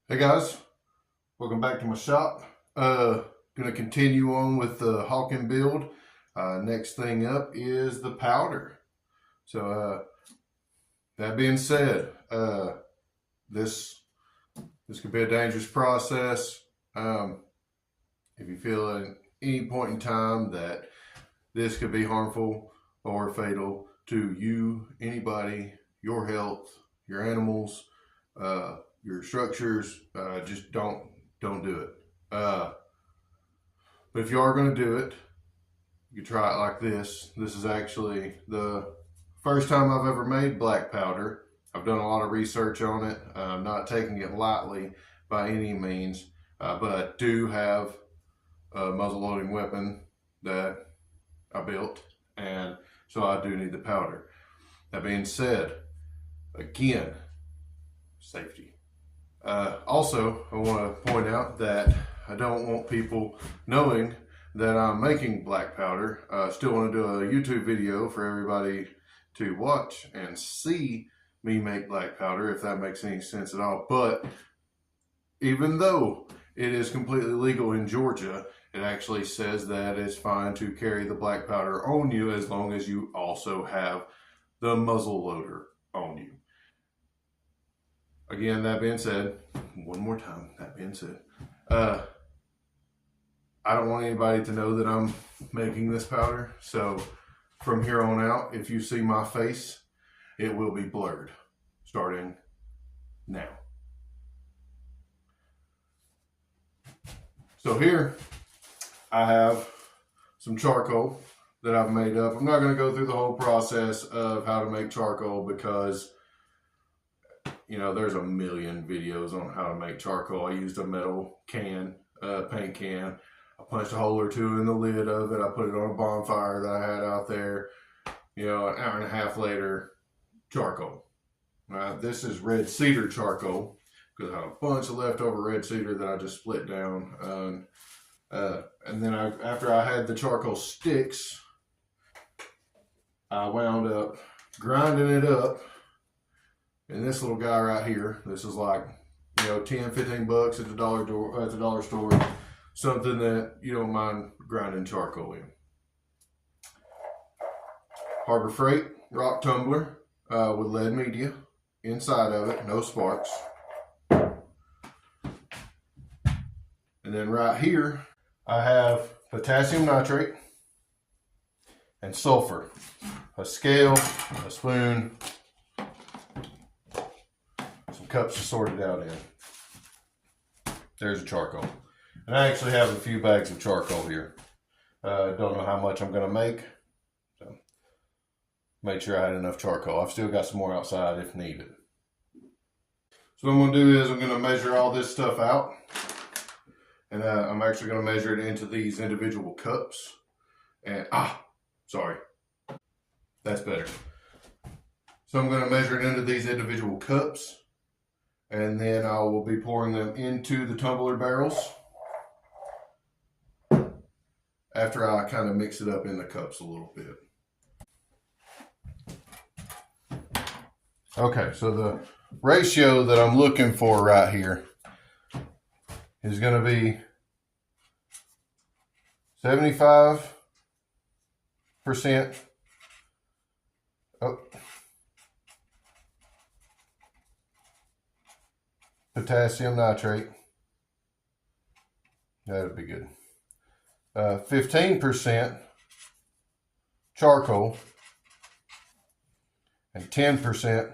Hey guys, welcome back to my shop. Gonna continue on with the Hawking build. Next thing up is the powder. So that being said, this could be a dangerous process. If you feel at any point in time that this could be harmful or fatal to you, anybody, your health, your animals, your structures, just don't do it. But if you are going to do it, you try it like this. This is actually the first time I've ever made black powder. I've done a lot of research on it. I'm not taking it lightly by any means, but I do have a muzzle loading weapon that I built, and so I do need the powder. That being said, again, safety. Also, I want to point out that I don't want people knowing that I'm making black powder. I still want to do a YouTube video for everybody to watch and see me make black powder, if that makes any sense at all. But even though it is completely legal in Georgia, it actually says that it's fine to carry the black powder on you as long as you also have the muzzle loader on you. Again, that being said, one more time, that being said, I don't want anybody to know that I'm making this powder. So from here on out, if you see my face, it will be blurred starting now. So here I have some charcoal that I've made up. I'm not going to go through the whole process of how to make charcoal because, you know, there's a million videos on how to make charcoal. I used a metal can, paint can. I punched a hole or two in the lid of it. I put it on a bonfire that I had out there. You know, an hour and a half later, charcoal. This is red cedar charcoal because I have a bunch of leftover red cedar that I just split down. And then after I had the charcoal sticks, I wound up grinding it up. And this little guy right here, this is like, you know, 10, 15 bucks at the dollar store. Something that you don't mind grinding charcoal in. Harbor Freight rock tumbler with lead media inside of it, no sparks. And then right here, I have potassium nitrate and sulfur. A scale, a spoon, some cups to sort it out in. There's a charcoal. And I actually have a few bags of charcoal here. Don't know how much I'm going to make. So made sure I had enough charcoal. I've still got some more outside if needed. So what I'm going to do is I'm going to measure all this stuff out. And I'm actually going to measure it into these individual cups. And, sorry. That's better. So I'm going to measure it into these individual cups. And then I will be pouring them into the tumbler barrels after I kind of mix it up in the cups a little bit. Okay, so the ratio that I'm looking for right here is going to be 75% potassium nitrate. That would be good. 15% charcoal and 10%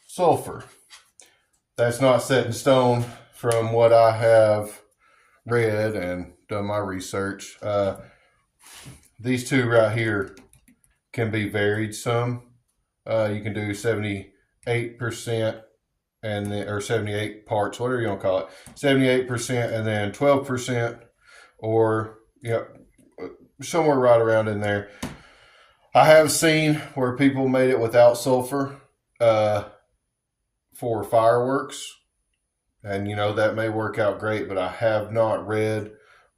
sulfur. That's not set in stone from what I have read and done my research. These two right here can be varied some. You can do 78% and then, or 78 parts, whatever you want to call it, 78% and then 12%, or somewhere right around in there. I have seen where people made it without sulfur for fireworks, and you know that may work out great, but I have not read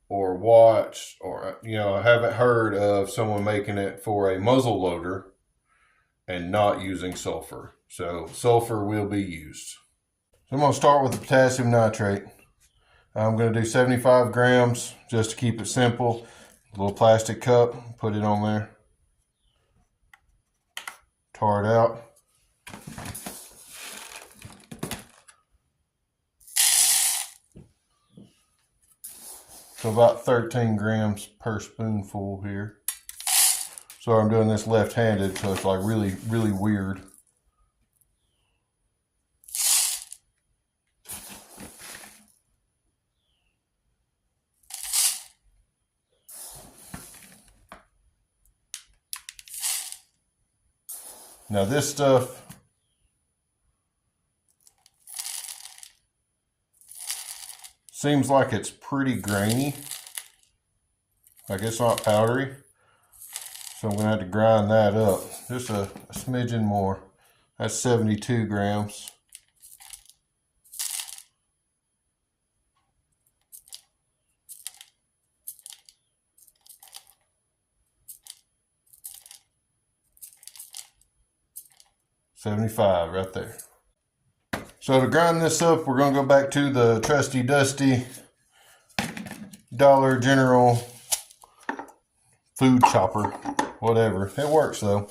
or watched, or I haven't heard of someone making it for a muzzle loader and not using sulfur. So sulfur will be used. So I'm going to start with the potassium nitrate. I'm going to do 75 grams just to keep it simple. A little plastic cup, put it on there. Tar it out. So about 13 grams per spoonful here. So I'm doing this left-handed, so it's like really, really weird. Now this stuff seems like it's pretty grainy. Like it's not powdery. So I'm going to have to grind that up. Just a smidgen more. That's 72 grams. $75 right there. So to grind this up, we're going to go back to the trusty dusty Dollar General food chopper, whatever. It works though.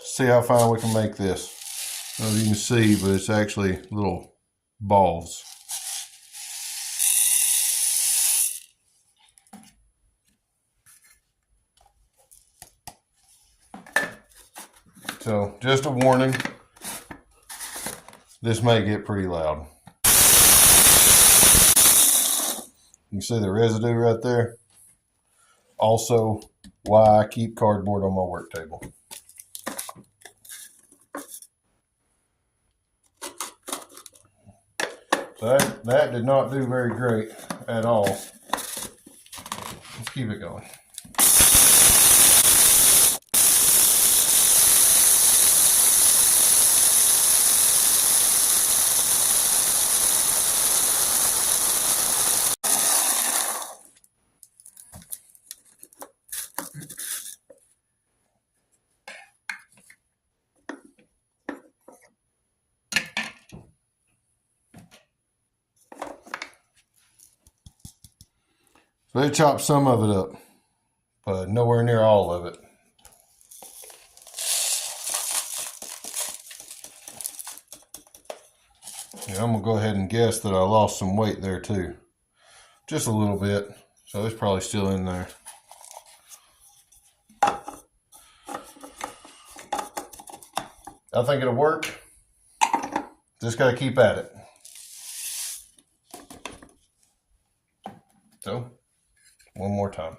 See how fine we can make this. I don't know if you can see, but it's actually little balls. So just a warning, this may get pretty loud. You can see the residue right there. Also, why I keep cardboard on my work table. So that did not do very great at all. Let's keep it going. So they chopped some of it up, but nowhere near all of it. And I'm gonna go ahead and guess that I lost some weight there too. Just a little bit, so it's probably still in there. I think it'll work. Just gotta keep at it. So, one more time.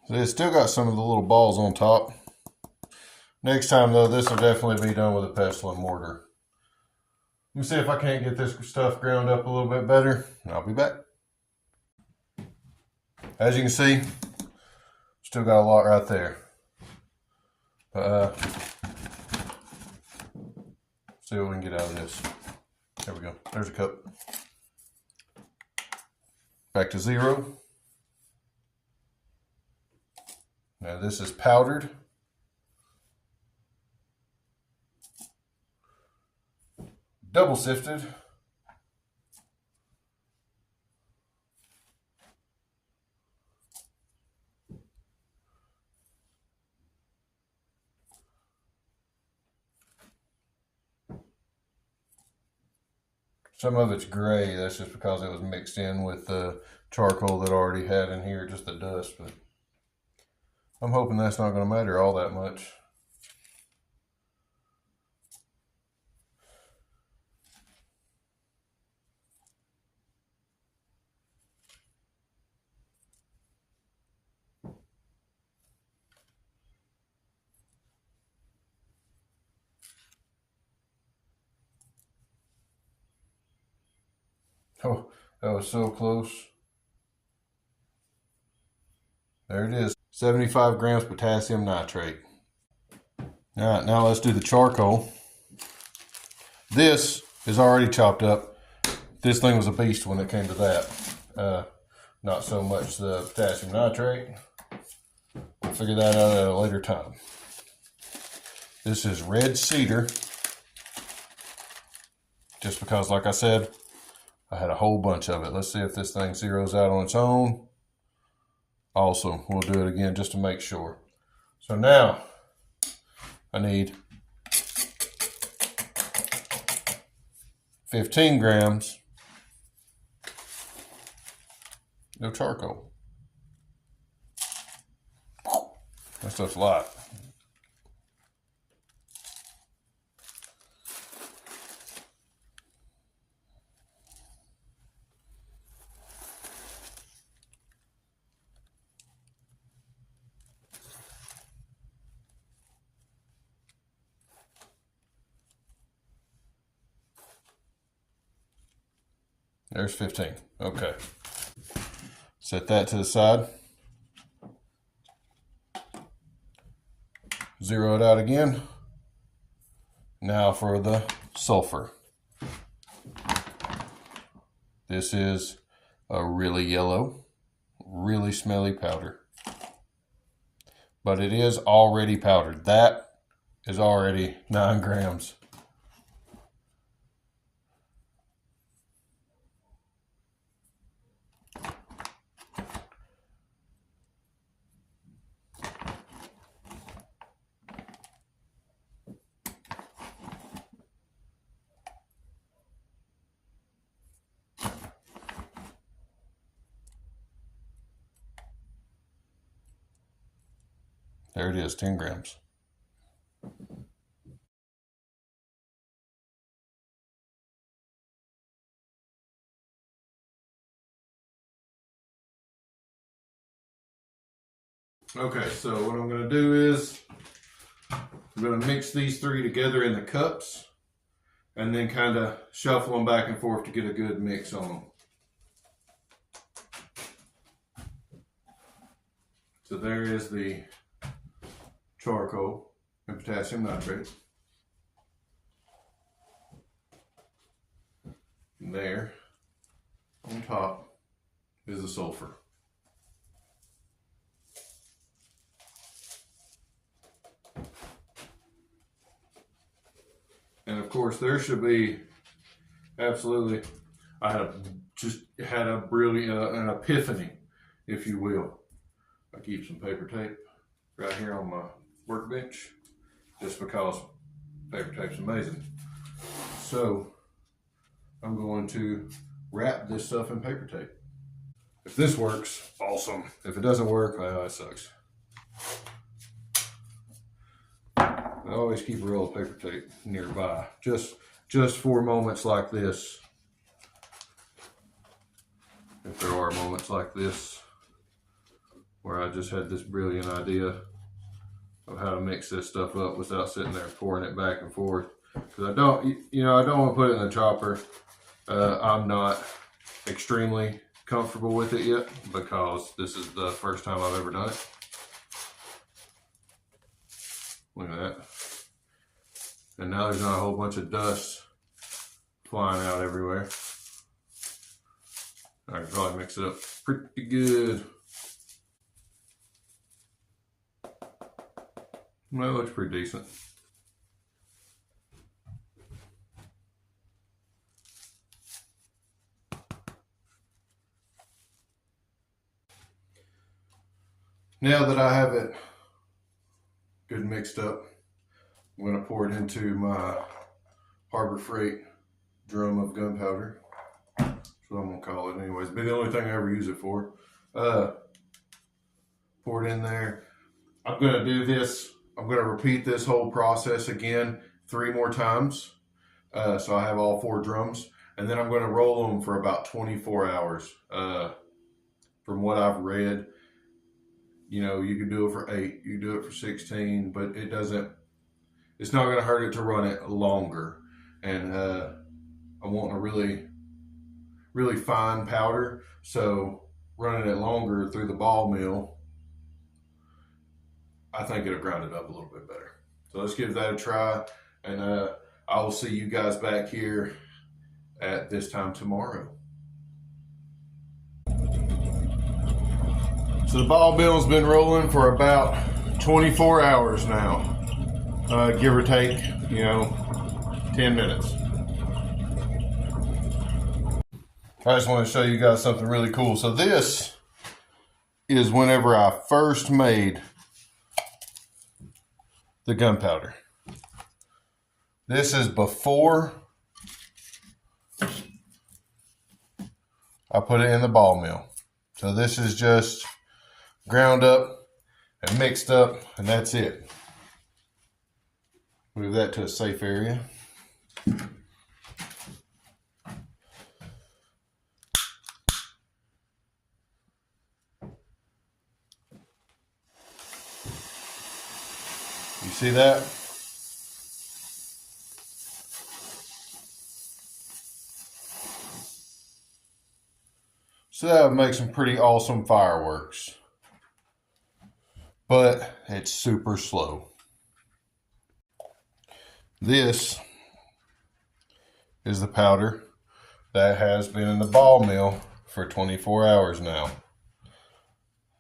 So it's still got some of the little balls on top. Next time though, this will definitely be done with a pestle and mortar. Let me see if I can't get this stuff ground up a little bit better, and I'll be back. As you can see, still got a lot right there. See what we can get out of this. There we go. There's a cup. Back to 0. Now this is powdered. Double sifted. Some of it's gray. That's just because it was mixed in with the charcoal that I already had in here, just the dust. But I'm hoping that's not going to matter all that much. Oh, that was so close. There it is. 75 grams potassium nitrate. All right, now let's do the charcoal. This is already chopped up. This thing was a beast when it came to that. Not so much the potassium nitrate. We'll figure that out at a later time. This is red cedar. Just because, like I said, I had a whole bunch of it. Let's see if this thing zeroes out on its own. Awesome. We'll do it again just to make sure. So now I need 15 grams of charcoal. That stuff's light. There's 15. Okay. Set that to the side. Zero it out again. Now for the sulfur. This is a really yellow, really smelly powder. But it is already powdered. That is already 9 grams. There it is, 10 grams. Okay, so what I'm going to do is I'm going to mix these three together in the cups and then kind of shuffle them back and forth to get a good mix on them. So there is the charcoal and potassium nitrate. And there on top is the sulfur. And of course there should be absolutely, I just had a brilliant, an epiphany, if you will. I keep some paper tape right here on my workbench just because paper tape's amazing. So I'm going to wrap this stuff in paper tape. If this works, awesome. If it doesn't work, well, that sucks. I always keep a roll of paper tape nearby, just for moments like this. If there are moments like this where I just had this brilliant idea of how to mix this stuff up without sitting there pouring it back and forth. Because I don't want to put it in the chopper. I'm not extremely comfortable with it yet because this is the first time I've ever done it. Look at that. And now there's not a whole bunch of dust flying out everywhere. I can probably mix it up pretty good. Well, it looks pretty decent. Now that I have it good mixed up, I'm going to pour it into my Harbor Freight drum of gunpowder. That's what I'm going to call it anyways. It'll be the only thing I ever use it for. Pour it in there. I'm going to do this. I'm going to repeat this whole process again 3 more times. So I have all 4 drums. And then I'm going to roll them for about 24 hours. From what I've read, you know, you can do it for 8, you can do it for 16, but it's not going to hurt it to run it longer. And I want a really, really fine powder. So running it longer through the ball mill, I think it'll grind it up a little bit better. So let's give that a try, and I will see you guys back here at this time tomorrow. So the ball mill's been rolling for about 24 hours now, give or take, 10 minutes. I just want to show you guys something really cool. So this is whenever I first made the gunpowder. This is before I put it in the ball mill. So this is just ground up and mixed up, and that's it. Move that to a safe area. You see that? So that would make some pretty awesome fireworks. But it's super slow. This is the powder that has been in the ball mill for 24 hours now.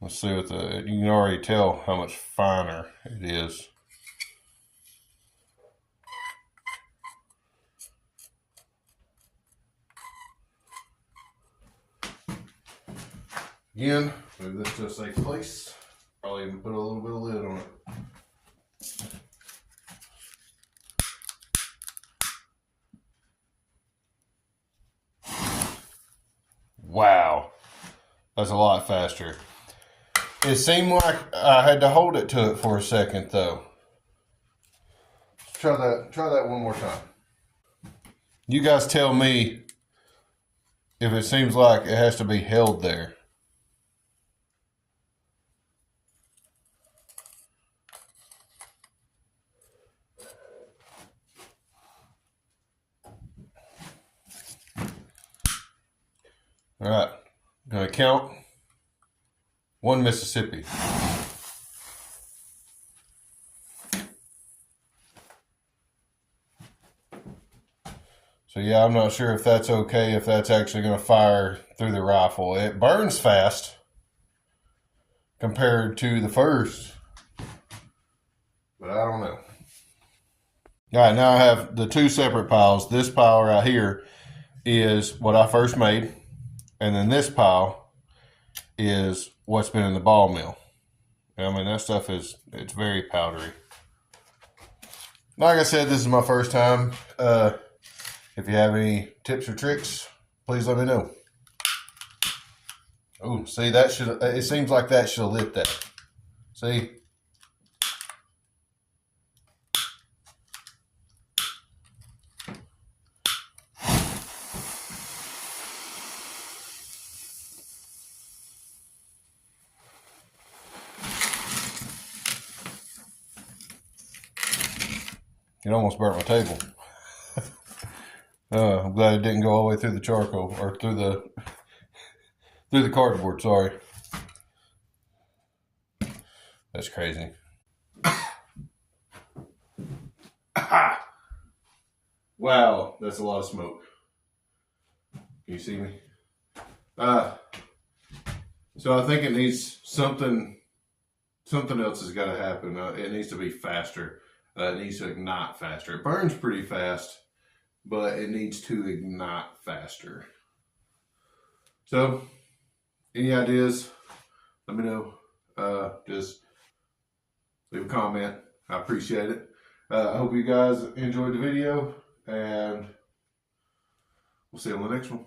Let's see what you can already tell how much finer it is. Again, move this to a safe place. Probably even put a little bit of lid on it. Wow, that's a lot faster. It seemed like I had to hold it to it for a second though. Try that one more time. You guys tell me if it seems like it has to be held there. All right, I'm gonna count 1 Mississippi. So yeah, I'm not sure if that's okay, if that's actually gonna fire through the rifle. It burns fast compared to the first, but I don't know. All right, now I have the 2 separate piles. This pile right here is what I first made. And then this pile is what's been in the ball mill. I mean, that stuff it's very powdery. Like I said, this is my first time. If you have any tips or tricks, please let me know. Oh, see, it seems like that should have lit that. See? It almost burnt my table. I'm glad it didn't go all the way through the charcoal, or through the cardboard, sorry. That's crazy. Wow, that's a lot of smoke. Can you see me? So I think it needs something else has got to happen. It needs to be faster. It needs to ignite faster. It burns pretty fast, but it needs to ignite faster. So, any ideas? Let me know. Just leave a comment. I appreciate it. I hope you guys enjoyed the video, and we'll see you on the next one.